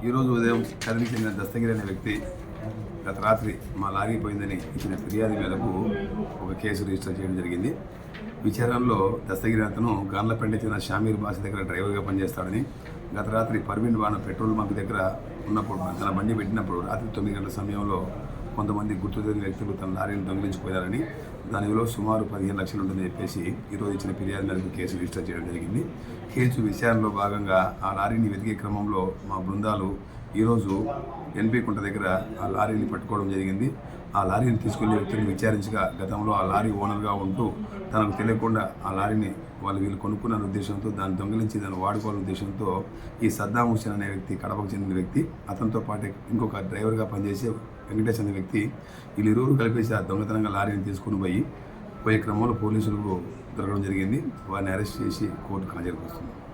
ఈరోజు ఉదయం కదిరికి చెందిన దస్తగిరి అనే వ్యక్తి గత రాత్రి మా లారీ పోయిందని ఇచ్చిన ఫిర్యాదు మేరకు ఒక కేసు రిజిస్టర్ చేయడం జరిగింది. విచారణలో దస్తగిరి అతను గాన్లపేట చెందిన షామీర్ బాస్ దగ్గర డ్రైవర్గా పనిచేస్తాడని, గత రాత్రి పర్వీన్ బాణ పెట్రోల్ బంక్ దగ్గర ఉన్నప్పుడు తన బండి పెట్టినప్పుడు రాత్రి 9 గంటల సమయంలో కొంతమంది గుర్తు తెలియని వ్యక్తులు తన లారీని దొంగిలించిపోయారని, దాని విలువ సుమారు 15 లక్షలు ఉంటుందని చెప్పేసి ఈరోజు ఇచ్చిన ఫిర్యాదు మేరకు కేసు రిజిస్టర్ చేయడం జరిగింది. కేసు విచారణలో భాగంగా ఆ లారీని వెతికే క్రమంలో మా బృందాలు ఈరోజు ఎన్పి కుంట దగ్గర ఆ లారీని పట్టుకోవడం జరిగింది. ఆ లారీని తీసుకెళ్లే వ్యక్తిని విచారించగా గతంలో ఆ లారీ ఓనర్గా ఉంటూ తనకు తెలియకుండా ఆ లారీని వీళ్ళు కొనుక్కున్న ఉద్దేశంతో దాన్ని దొంగిలించి దాన్ని వాడుకోవాలనే ఉద్దేశంతో ఈ సద్దాం హుసేన్ అనే వ్యక్తి, కడపకు చెందిన వ్యక్తి, అతనితో పాటు ఇంకొక డ్రైవర్గా పనిచేసే వెంకటేష్ అనే వ్యక్తి, వీళ్ళిరువురు కలిపేసి ఆ దొంగతనంగా లారీని తీసుకుని పోయే క్రమంలో పోలీసులకు దొరకడం జరిగింది. వారిని అరెస్ట్ చేసి కోర్టుకు హాజరుపరుస్తున్నారు.